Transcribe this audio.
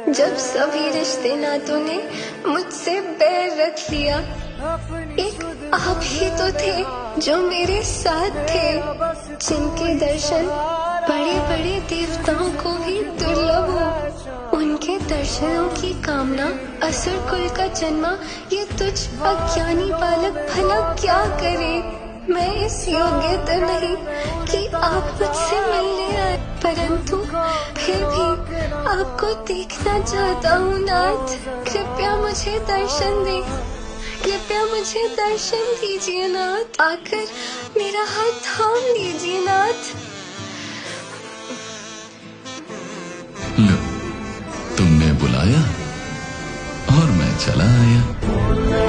जब सभी रिश्ते नातों ने मुझसे बैर रख लिया, एक आप ही तो थे जो मेरे साथ थे, जिनके दर्शन बड़े बड़े देवताओं को भी दुर्लभ हो। उनके दर्शनों की कामना असुर कुल का जन्मा ये तुझ अज्ञानी बालक भला क्या करे। मैं इस योग्य तो नहीं कि आप मुझसे मिलने आए, परंतु फिर भी आपको देखना चाहता हूँ नाथ। कृपया मुझे दर्शन दे, कृपया मुझे दर्शन दीजिए नाथ। आकर मेरा हाथ थाम लीजिए नाथ। लो, तुमने बुलाया और मैं चला आया।